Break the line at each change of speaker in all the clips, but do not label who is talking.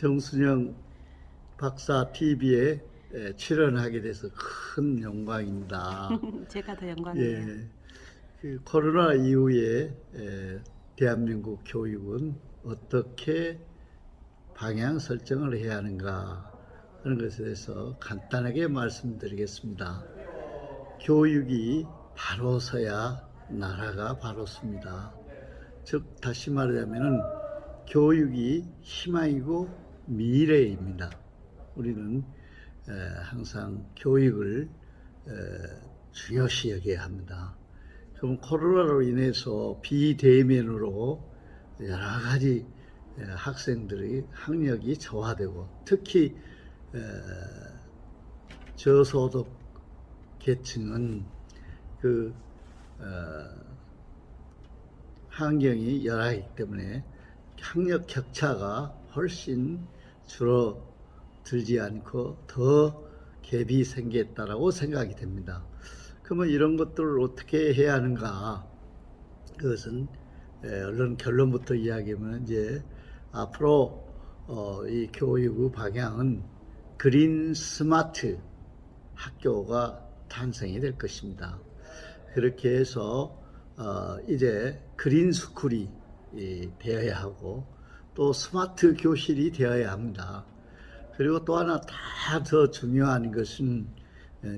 정순영 박사 TV에 출연하게 돼서 큰 영광입니다.
제가 더 영광이에요.
예, 그 코로나 이후에 대한민국 교육은 어떻게 방향 설정을 해야 하는가 하는 것에 대해서 간단하게 말씀드리겠습니다. 교육이 바로 서야 나라가 바로 섭니다. 즉 다시 말하자면은 교육이 희망이고 미래입니다. 우리는 항상 교육을 중요시 여겨야 합니다. 그럼 코로나로 인해서 비대면으로 여러 가지 학생들의 학력이 저하되고 특히 저소득 계층은 그 환경이 열악하기 때문에 학력 격차가 훨씬 줄어들지 않고 더 갭이 생겼다라고 생각이 됩니다. 그러면 이런 것들을 어떻게 해야 하는가? 그것은 얼른 결론부터 이야기하면 이제 앞으로 이 교육의 방향은 그린 스마트 학교가 탄생이 될 것입니다. 그렇게 해서 이제 그린 스쿨이 되어야 하고 또 스마트 교실이 되어야 합니다. 그리고 또 하나 다 더 중요한 것은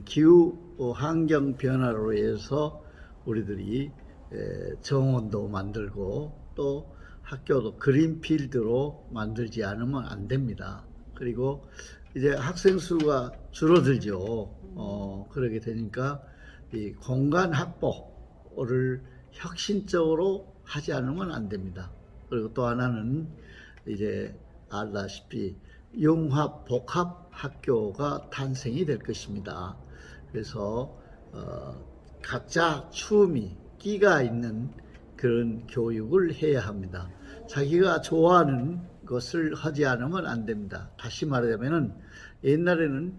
기후 환경 변화로 해서 우리들이 정원도 만들고 또 학교도 그린필드로 만들지 않으면 안 됩니다. 그리고 이제 학생 수가 줄어들죠. 그러게 되니까 이 공간 확보를 혁신적으로 하지 않으면 안 됩니다. 그리고 또 하나는 이제 알다시피 융합 복합 학교가 탄생이 될 것입니다. 그래서 각자 추움이 끼가 있는 그런 교육을 해야 합니다. 자기가 좋아하는 것을 하지 않으면 안 됩니다. 다시 말하자면은 옛날에는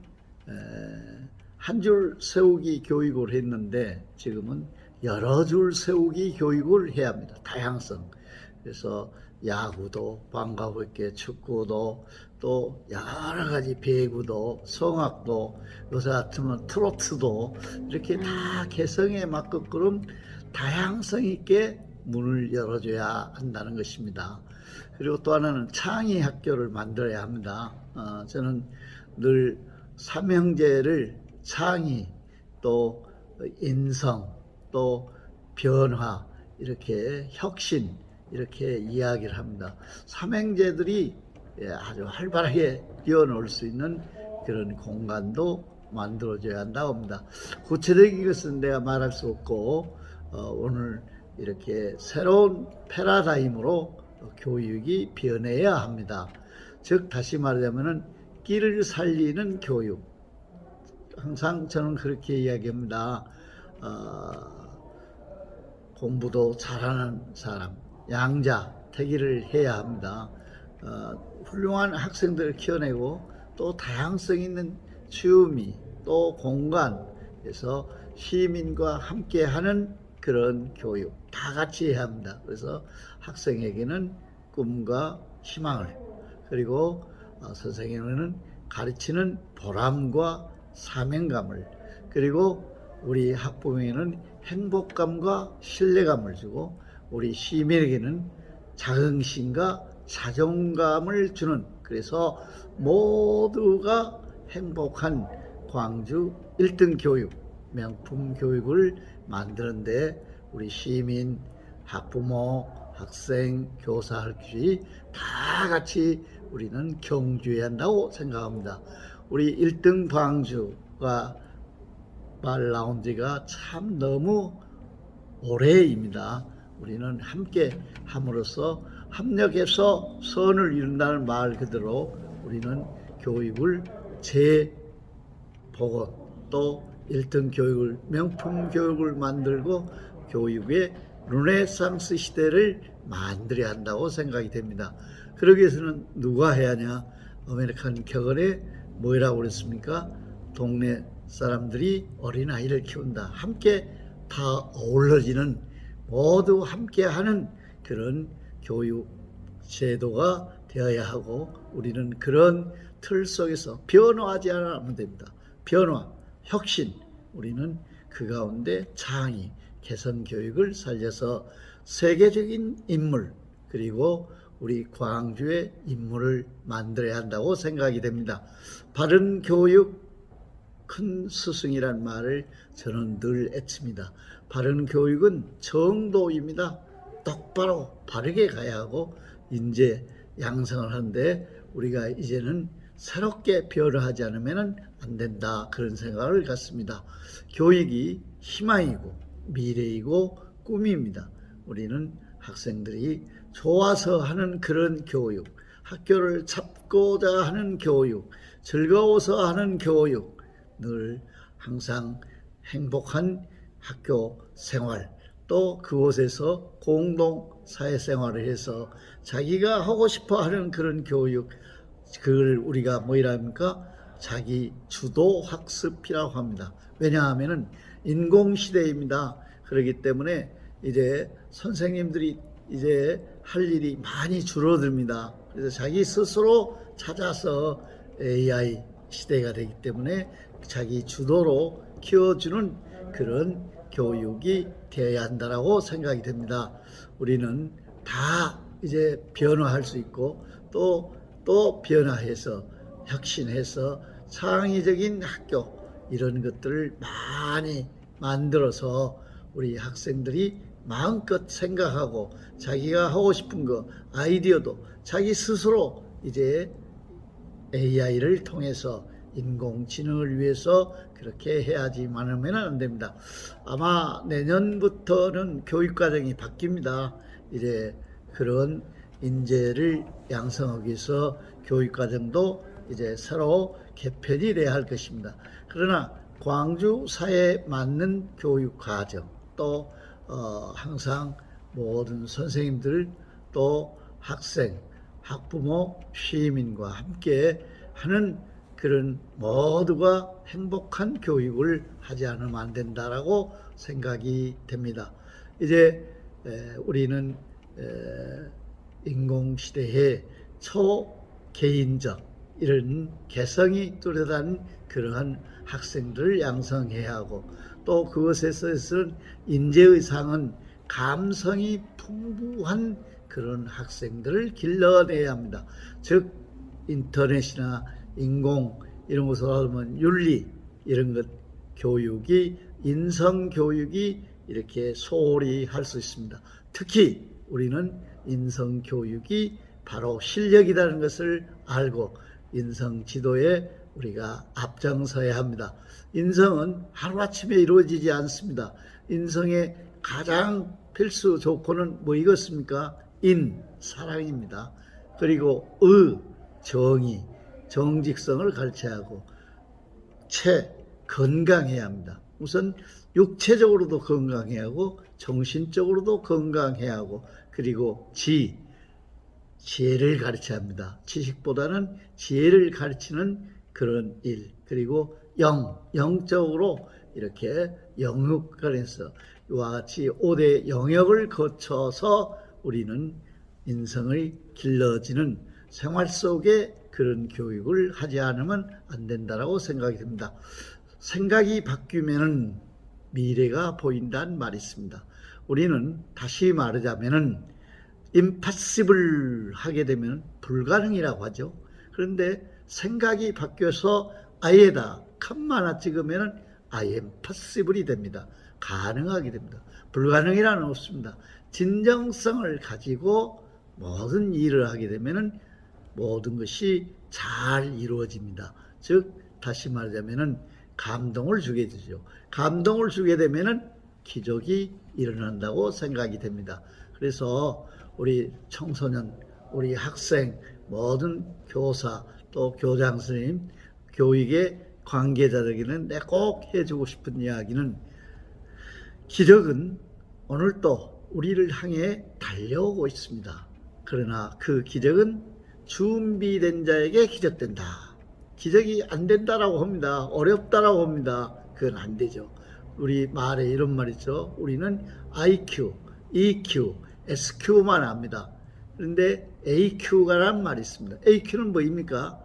한 줄 세우기 교육을 했는데 지금은 여러 줄 세우기 교육을 해야 합니다. 다양성. 그래서 야구도 방과후 있게 축구도 또 여러 가지 배구도 성악도 요새 같으면 트로트도 이렇게 다 개성에 맞게끔 다양성 있게 문을 열어줘야 한다는 것입니다. 그리고 또 하나는 창의 학교를 만들어야 합니다. 저는 늘 삼형제를 창의 또 인성 또 변화 이렇게 혁신 이렇게 이야기를 합니다. 삼형제들이 아주 활발하게 뛰어놀 수 있는 그런 공간도 만들어줘야 한다고 합니다. 구체적인 것은 내가 말할 수 없고 오늘 이렇게 새로운 패러다임으로 교육이 변해야 합니다. 즉 다시 말하자면은 끼를 살리는 교육. 항상 저는 그렇게 이야기합니다. 공부도 잘하는 사람, 양자, 태기를 해야 합니다. 훌륭한 학생들을 키워내고 또 다양성 있는 취미, 또 공간에서 시민과 함께하는 그런 교육 다 같이 해야 합니다. 그래서 학생에게는 꿈과 희망을 그리고 선생님은 가르치는 보람과 사명감을 그리고 우리 학부모에게는 행복감과 신뢰감을 주고 우리 시민에게는 자긍심과 자존감을 주는 그래서 모두가 행복한 광주 1등 교육 명품 교육을 만드는데 우리 시민, 학부모, 학생, 교사, 학생이 다 같이 우리는 경주해야 한다고 생각합니다. 우리 1등 광주가 말 나온 지가 참 너무 오래입니다. 우리는 함께 함으로써 협력해서 선을 이룬다는 말 그대로 우리는 교육을 재보고 또 1등 교육을 명품 교육을 만들고 교육의 르네상스 시대를 만들어야 한다고 생각이 됩니다. 그러기 위해서는 누가 해야 하냐? 아메리칸 격언에 뭐라고 그랬습니까? 동네 사람들이 어린아이를 키운다. 함께 다 어우러지는 모두 함께하는 그런 교육 제도가 되어야 하고 우리는 그런 틀 속에서 변화하지 않으면 됩니다. 변화, 혁신, 우리는 그 가운데 창의, 개선 교육을 살려서 세계적인 인물 그리고 우리 광주의 인물을 만들어야 한다고 생각이 됩니다. 바른 교육 큰 스승이란 말을 저는 늘 애칩니다. 바른 교육은 정도입니다. 똑바로 바르게 가야 하고 인재 양성을 하는데 우리가 이제는 새롭게 변화하지 않으면 안 된다 그런 생각을 갖습니다. 교육이 희망이고 미래이고 꿈입니다. 우리는 학생들이 좋아서 하는 그런 교육, 학교를 찾고자 하는 교육, 즐거워서 하는 교육, 늘 항상 행복한 학교 생활, 또 그곳에서 공동 사회생활을 해서 자기가 하고 싶어 하는 그런 교육, 그걸 우리가 뭐라 합니까? 자기 주도 학습이라고 합니다. 왜냐하면 인공시대입니다. 그렇기 때문에 이제 선생님들이 이제 할 일이 많이 줄어듭니다. 그래서 자기 스스로 찾아서 AI 시대가 되기 때문에 자기 주도로 키워주는 그런 교육이 되어야 한다라고 생각이 됩니다. 우리는 다 이제 변화할 수 있고 또 변화해서 혁신해서 창의적인 학교 이런 것들을 많이 만들어서 우리 학생들이 마음껏 생각하고 자기가 하고 싶은 거 아이디어도 자기 스스로 이제 AI를 통해서 인공지능을 위해서 그렇게 해야지만 하면 안 됩니다. 아마 내년부터는 교육과정이 바뀝니다. 이제 그런 인재를 양성하기 위해서 교육과정도 이제 새로 개편이 돼야 할 것입니다. 그러나 광주 사회에 맞는 교육과정 또 항상 모든 선생님들 또 학생, 학부모, 시민과 함께 하는 그런 모두가 행복한 교육을 하지 않으면 안 된다라고 생각이 됩니다. 이제 우리는 인공시대에 초개인적 이런 개성이 뚜렷한 그러한 학생들을 양성해야 하고 또 그것에서는 인재의상은 감성이 풍부한 그런 학생들을 길러내야 합니다. 즉 인터넷이나 인공 이런 것을 하면 윤리 이런 것 교육이 인성 교육이 이렇게 소홀히 할 수 있습니다. 특히 우리는 인성 교육이 바로 실력이라는 것을 알고 인성 지도에 우리가 앞장서야 합니다. 인성은 하루아침에 이루어지지 않습니다. 인성의 가장 필수 조건은 뭐이겠습니까? 사랑입니다. 그리고 정의, 정직성을 가르쳐야 하고 건강해야 합니다. 우선 육체적으로도 건강해야 하고 정신적으로도 건강해야 하고 그리고 지혜를 가르쳐야 합니다. 지식보다는 지혜를 가르치는 그런 일 그리고 영적으로 이렇게 영육간에서 이와 같이 5대 영역을 거쳐서 우리는 인성을 길러지는 생활 속에 그런 교육을 하지 않으면 안 된다라고 생각이 듭니다. 생각이 바뀌면은 미래가 보인다는 말이 있습니다. 우리는 다시 말하자면은 impossible 하게 되면 불가능이라고 하죠. 그런데 생각이 바뀌어서 아예다 칸마 하나 찍으면은 I am possible이 됩니다. 가능하게 됩니다. 불가능이라는 없습니다. 진정성을 가지고 모든 일을 하게 되면은 모든 것이 잘 이루어집니다. 즉 다시 말하자면은 감동을 주게 되죠. 감동을 주게 되면은 기적이 일어난다고 생각이 됩니다. 그래서 우리 청소년, 우리 학생, 모든 교사 또 교장 선생님, 교육의 관계자들에게는 내가 꼭 해주고 싶은 이야기는 기적은 오늘도 우리를 향해 달려오고 있습니다. 그러나 그 기적은 준비된 자에게 기적된다. 기적이 안 된다라고 합니다. 어렵다라고 합니다. 그건 안 되죠. 우리 말에 이런 말 있죠. 우리는 IQ, EQ, SQ만 압니다. 그런데 AQ가란 말이 있습니다. AQ는 뭐입니까?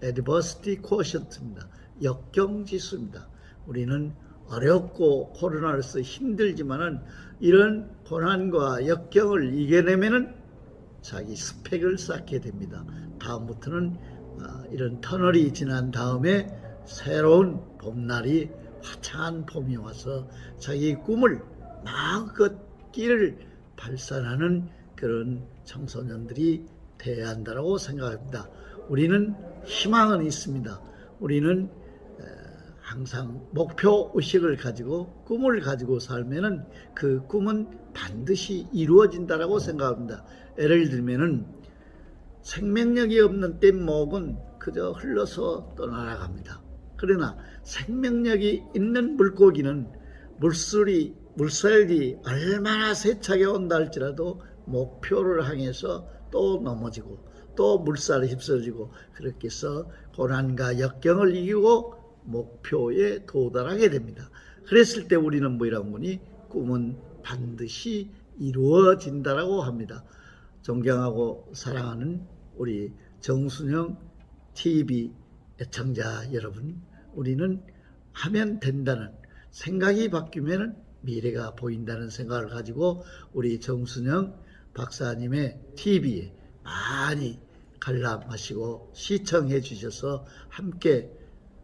Adversity Quotient입니다. 역경지수입니다. 우리는 어렵고 코로나로서 힘들지만은 이런 고난과 역경을 이겨내면은 자기 스펙을 쌓게 됩니다. 다음부터는 이런 터널이 지난 다음에 새로운 봄날이 화창한 봄이 와서 자기 꿈을 마음껏 길을 발산하는 그런 청소년들이 되어야 한다고 생각합니다. 우리는 희망은 있습니다. 우리는 항상 목표 의식을 가지고 꿈을 가지고 살면은 그 꿈은 반드시 이루어진다라고 생각합니다. 예를 들면은 생명력이 없는 뗏목은 그저 흘러서 떠나갑니다. 그러나 생명력이 있는 물고기는 물살이 얼마나 세차게 온다 할지라도 목표를 향해서 또 넘어지고 또 물살에 휩쓸리고 그렇게 해서 고난과 역경을 이기고 목표에 도달하게 됩니다. 그랬을 때 우리는 뭐라고 보니 꿈은 반드시 이루어진다라고 합니다. 존경하고 사랑하는 우리 정순영 TV 애청자 여러분, 우리는 하면 된다는 생각이 바뀌면 미래가 보인다는 생각을 가지고 우리 정순영 박사님의 TV에 많이 관람하시고 시청해 주셔서 함께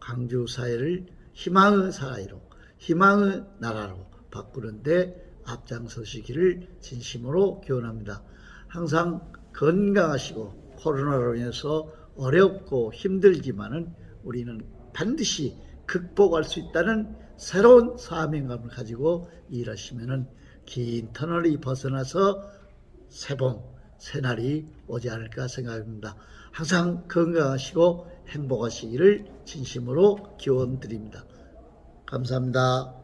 광주 사회를 희망의 사회로, 희망의 나라로 바꾸는데 앞장서시기를 진심으로 기원합니다. 항상 건강하시고 코로나로 인해서 어렵고 힘들지만은 우리는 반드시 극복할 수 있다는 새로운 사명감을 가지고 일하시면은 긴 터널이 벗어나서 새봄, 새날이 오지 않을까 생각합니다. 항상 건강하시고 행복하시기를 진심으로 기원드립니다. 감사합니다.